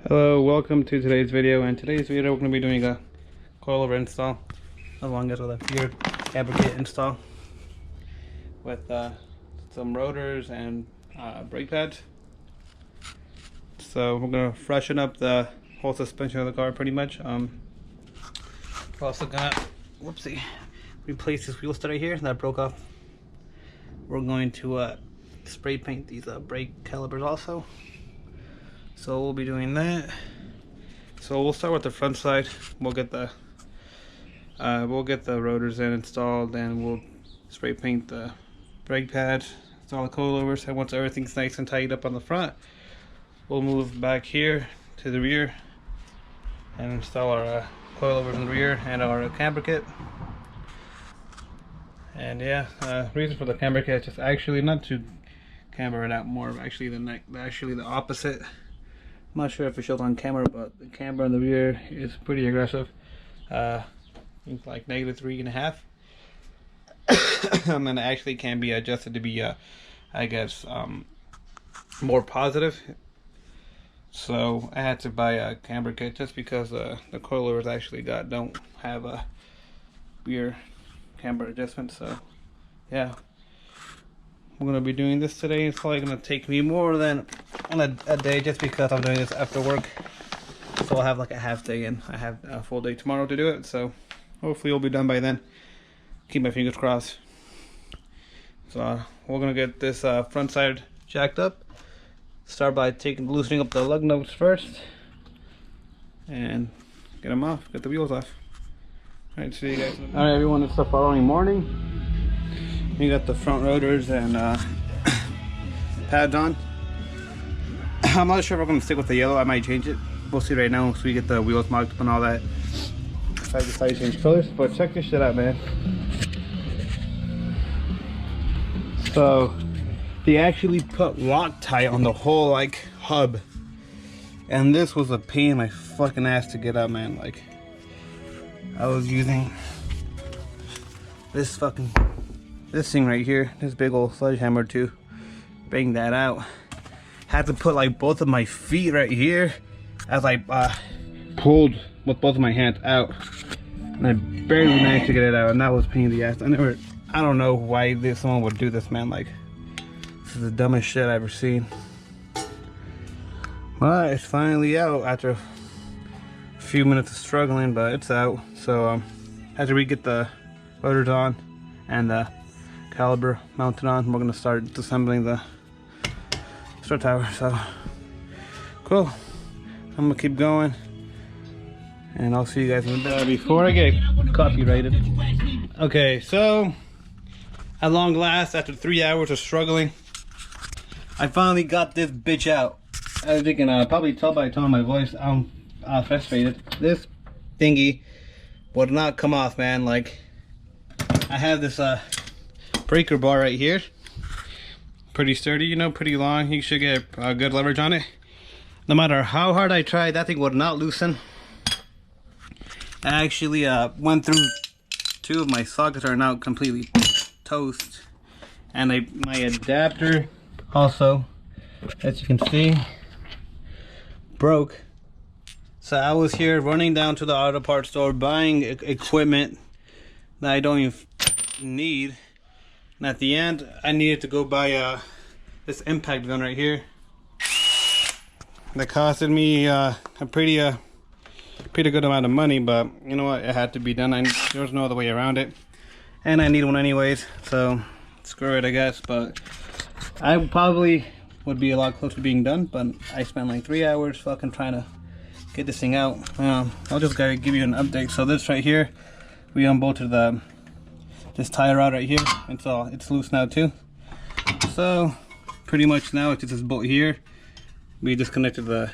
Hello, welcome to today's video. And today's video we're going to be doing a coilover install along with a rear camber kit install with some rotors and brake pads. So we're going to freshen up the whole suspension of the car pretty much. We're also going to replace this wheel stud right here that broke off. We're going to spray paint these brake calipers also. So we'll be doing that. So we'll start with the front side. We'll get the rotors in installed, and we'll spray paint the brake pads, install the coilovers, and once everything's nice and tight up on the front, we'll move back here to the rear and install our coilovers in the rear and our camber kit. And yeah, reason for the camber kit is just actually not to camber it out more, actually the opposite. I'm not sure if it shows on camera, but the camber in the rear is pretty aggressive. It's like -3.5. And it actually can be adjusted to be, I guess, more positive. So I had to buy a camber kit just because the coilovers actually don't have a rear camber adjustment. So yeah, I'm gonna be doing this today. It's probably gonna take me more than a day just because I'm doing this after work. So I'll have like a half day and I have a full day tomorrow to do it. So hopefully it'll be done by then. Keep my fingers crossed. So we're gonna get this front side jacked up. Start by loosening up the lug nuts first and get them off, get the wheels off. Alright, see you guys. Alright everyone, it's the following morning. We got the front rotors and pads on. I'm not sure if I'm going to stick with the yellow. I might change it. We'll see right now once we get the wheels marked up and all that. If I decide to change colors. But check this shit out, man. So they actually put Loctite on the whole like hub, and this was a pain in my fucking ass to get out, man. Like I was using this thing right here, this big old sledgehammer to bang that out. Had to put like both of my feet right here as I pulled with both of my hands out, and I barely managed to get it out, and that was a pain in the ass. I don't know why someone would do this, man. Like, this is the dumbest shit I've ever seen. But it's finally out after a few minutes of struggling, but it's out. So after we get the rotors on and the caliper mounted on, we're gonna start disassembling the strut tower. So cool. I'm gonna keep going, and I'll see you guys in a bit. Before I get copyrighted. Okay, so at long last, after 3 hours of struggling, I finally got this bitch out. As you can probably tell by the tone of my voice, I'm frustrated. This thingy would not come off, man. Like, I have this breaker bar right here, pretty sturdy, you know, pretty long. You should get good leverage on it. No matter how hard I tried, that thing would not loosen. I actually went through 2 of my sockets are now completely toast, and my adapter also, as you can see, broke. So I was here running down to the auto parts store buying equipment that I don't even need. And at the end, I needed to go buy this impact gun right here. That costed me a pretty good amount of money, but you know what? It had to be done. There was no other way around it, and I need one anyways. So screw it, I guess. But I probably would be a lot closer to being done. But I spent like 3 hours fucking trying to get this thing out. I'll just gotta give you an update. So this right here, we unbolted this tire out right here, and so it's loose now too. So pretty much now it's just this bolt here. We disconnected the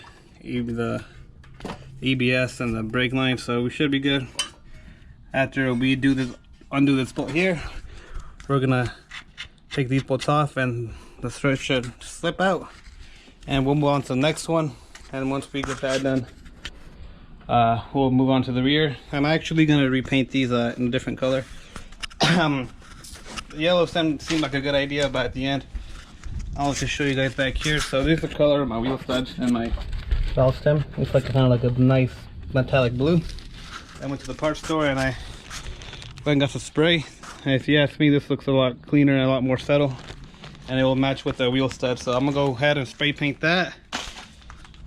ABS and the brake line, so we should be good. After we undo this bolt here, we're gonna take these bolts off, and the strut should slip out, and we'll move on to the next one. And once we get that done, we'll move on to the rear. I'm actually gonna repaint these in a different color. The yellow seemed like a good idea, but at the end I'll just show you guys back here. So this is the color of my wheel studs and my valve stem. Looks like kind of like a nice metallic blue. I went to the parts store and I went and got some spray. And if you ask me, this looks a lot cleaner and a lot more settled, and it will match with the wheel stud. So I'm gonna go ahead and spray paint that.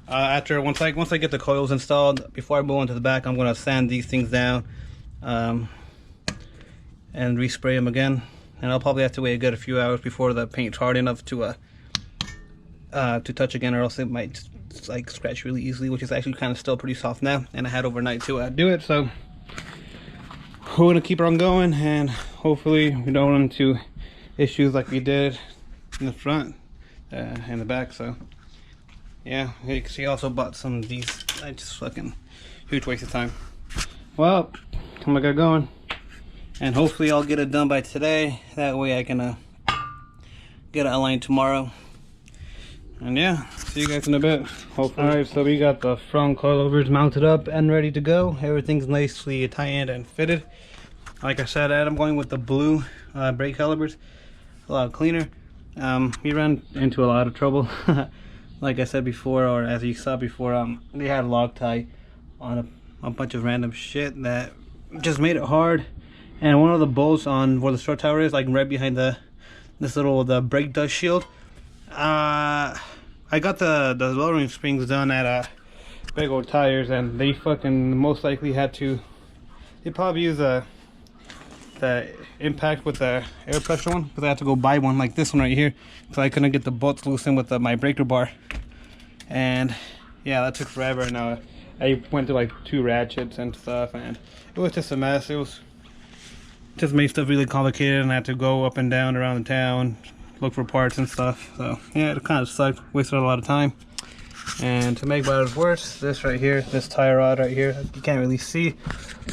Once I get the coils installed, before I go into the back, I'm gonna sand these things down and respray them again. And I'll probably have to wait a good few hours before the paint's hard enough to touch again, or else it might just, like, scratch really easily, which is actually kind of still pretty soft now. And I had overnight to do it, so we're gonna keep on going, and hopefully we don't run into issues like we did in the front and the back. So yeah, she also bought some of these. I just fucking huge waste of time. Well, I'm gonna get going, and hopefully I'll get it done by today. That way I can get it aligned tomorrow. And yeah, see you guys in a bit, hopefully. Alright, so we got the front coilovers mounted up and ready to go. Everything's nicely tightened and fitted. Like I said, I'm going with the blue brake calipers. A lot cleaner. We ran into a lot of trouble. Like I said before, or as you saw before, they had Loctite on a bunch of random shit that just made it hard. And one of the bolts on where the strut tower is, like right behind the brake dust shield, I got the lowering springs done at Big Old Tires, and they fucking most likely had to. They probably use the impact with the air pressure one, because I had to go buy one like this one right here, so I couldn't get the bolts loosened with my breaker bar. And yeah, that took forever. And I went to like 2 ratchets and stuff, and it was just a mess. It was just made stuff really complicated, and I had to go up and down around the town, look for parts and stuff. So yeah, it kind of sucked, wasted a lot of time. And to make matters worse, this right here, this tie rod right here, you can't really see,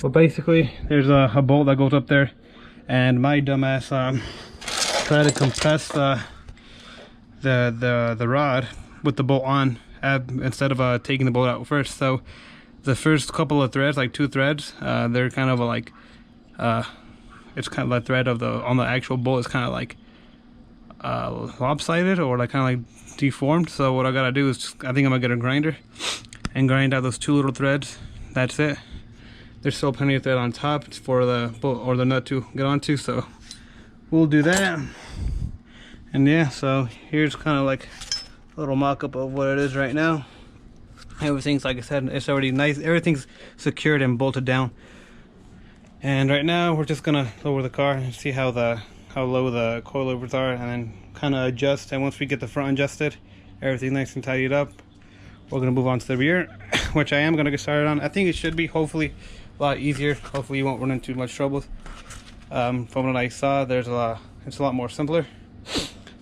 but basically there's a bolt that goes up there, and my dumbass tried to compress the rod with the bolt on instead of taking the bolt out first. So the first couple of threads, like 2 threads, they're kind of like it's kind of the thread of on the actual bolt is kind of like lopsided, or like kind of like deformed. So what I gotta do is I think I'm gonna get a grinder and grind out those 2 little threads. That's it. There's still plenty of thread on top for the bolt or the nut to get onto, so we'll do that. And yeah, so here's kind of like a little mock-up of what it is right now. Everything's, like I said, it's already nice. Everything's secured and bolted down. And right now we're just gonna lower the car and see how low the coilovers are, and then kind of adjust. And once we get the front adjusted, everything nice and tidied up, we're gonna move on to the rear, which I am gonna get started on. I think it should be hopefully a lot easier. Hopefully you won't run into much trouble. From what I saw, it's a lot more simpler.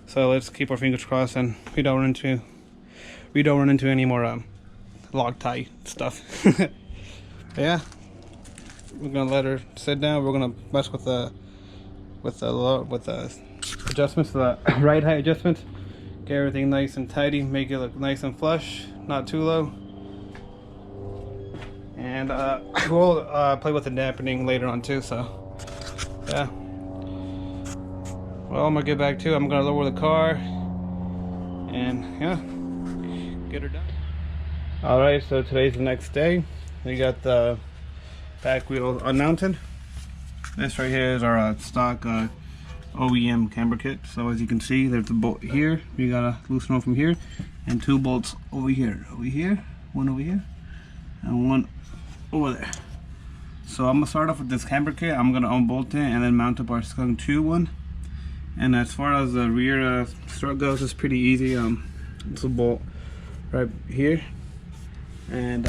So let's keep our fingers crossed, and we don't run into any more Loctite stuff. Yeah, we're gonna let her sit down. We're gonna mess with the adjustments, the ride height adjustments, get everything nice and tidy, make it look nice and flush, not too low. And we'll play with the dampening later on too. So yeah, well, I'm gonna get back to it. I'm gonna lower the car and yeah, get her done. All right, so today's the next day. We got the back wheel unmounted. This right here is our stock OEM camber kit. So as you can see, there's a bolt here. We gotta loosen it from here, and 2 bolts over here, one over here, and one over there. So I'm gonna start off with this camber kit. I'm gonna unbolt it and then mount up our Skunk 2 one. And as far as the rear strut goes, it's pretty easy. It's a bolt right here, and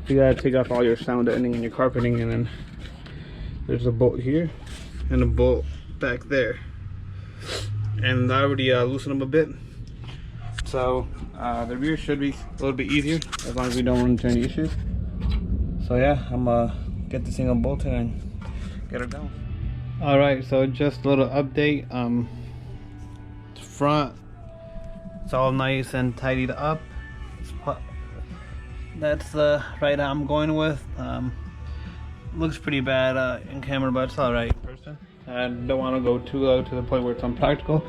you gotta take off all your sound deadening and your carpeting, and then there's a bolt here and a bolt back there, and I already loosened them a bit. So the rear should be a little bit easier as long as we don't run into any issues. So yeah, I'm gonna get this thing unbolted and get her going. All right, so just a little update. Front, it's all nice and tidied up. That's the ride I'm going with. Looks pretty bad in camera, but it's all right in person. I don't want to go too low to the point where it's unpractical.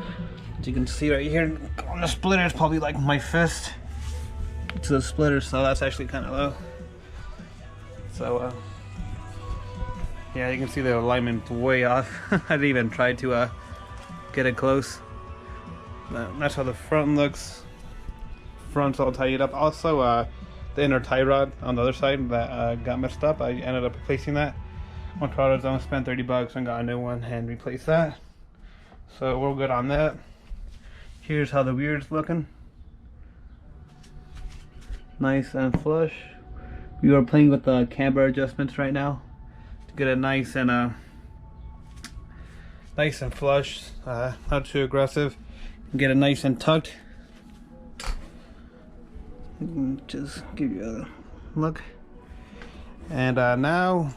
As you can see right here on the splitter, it's probably like my fist. to the splitter, so that's actually kind of low. So yeah, you can see the alignment way off. I didn't even try to get it close. That's how the front looks. Front's all tied up. Also, the inner tie rod on the other side that got messed up, I ended up replacing that. On AutoZone, spent 30 bucks and got a new one and replaced that. So we're good on that. Here's how the rear's looking. Nice and flush. We are playing with the camber adjustments right now to get it nice and flush, not too aggressive. Get it nice and tucked. Just give you a look. And now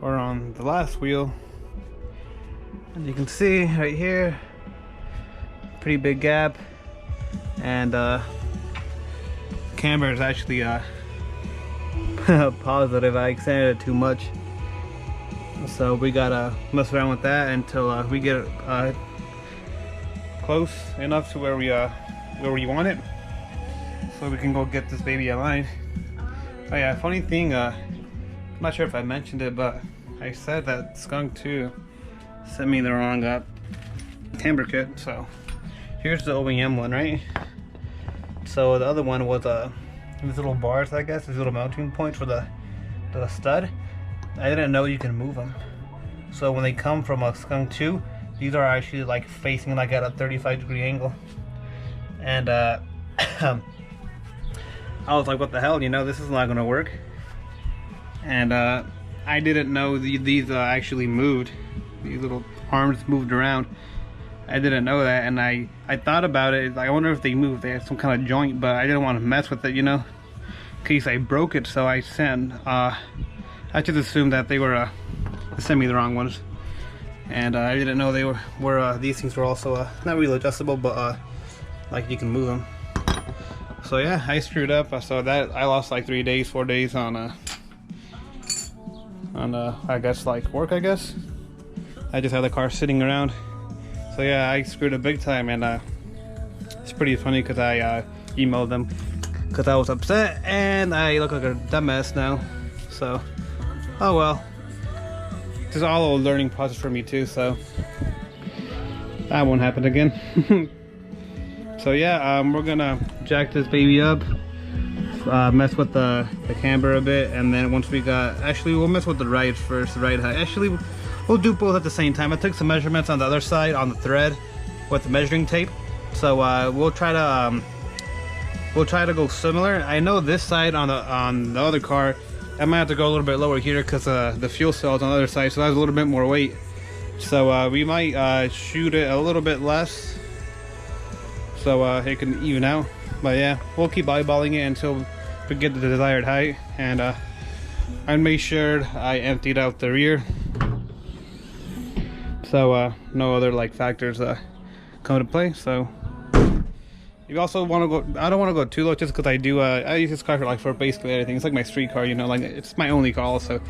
we're on the last wheel. As you can see right here, pretty big gap, and camber is actually positive. I extended it too much, so we gotta mess around with that until we get close enough to where we want it, so we can go get this baby aligned. Oh yeah, funny thing, I'm not sure if I mentioned it, but I said that Skunk 2 sent me the wrong camber kit. So here's the OEM one, right? So the other one was these little bars, I guess, these little mounting points for the stud. I didn't know you can move them. So when they come from a Skunk 2, these are actually like facing like at a 35-degree angle. And I was like, what the hell, you know, this is not gonna work. And I didn't know these actually moved. These little arms moved around. I didn't know that, and I thought about it. I wonder if they moved. They had some kind of joint, but I didn't want to mess with it, you know, in case I broke it. So I just assumed that they were sent me the wrong ones, and I didn't know they were these things were also not really adjustable, but like you can move them. So yeah, I screwed up. So that I lost like 3 days, 4 days on I guess like work. I guess I just had the car sitting around. So yeah, I screwed up big time, and it's pretty funny because I emailed them because I was upset and I look like a dumbass now. So oh well, this is all a learning process for me too, so that won't happen again. So yeah, we're gonna jack this baby up, mess with the camber a bit, and then once we got, actually we'll mess with the ride first, the ride height. Actually we'll do both at the same time. I took some measurements on the other side on the thread with the measuring tape, so we'll try to go similar. I know this side on the other car, I might have to go a little bit lower here because the fuel cell's on the other side, so that's a little bit more weight. So we might shoot it a little bit less, so it can even out. But yeah, we'll keep eyeballing it until we get the desired height, and I made sure I emptied out the rear, so no other like factors come into play. So you also want to go, I don't want to go too low just because I use this car for basically everything. It's like my street car, you know, like it's my only car also.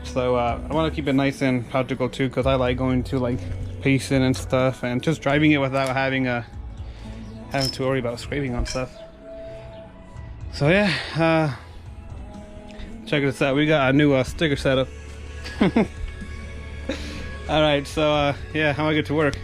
So I want to keep it nice and practical too, because I like going to like pacing and stuff, and just driving it without having to worry about scraping on stuff. So yeah, check this out. We got a new sticker setup. All right, so yeah, how do I get to work?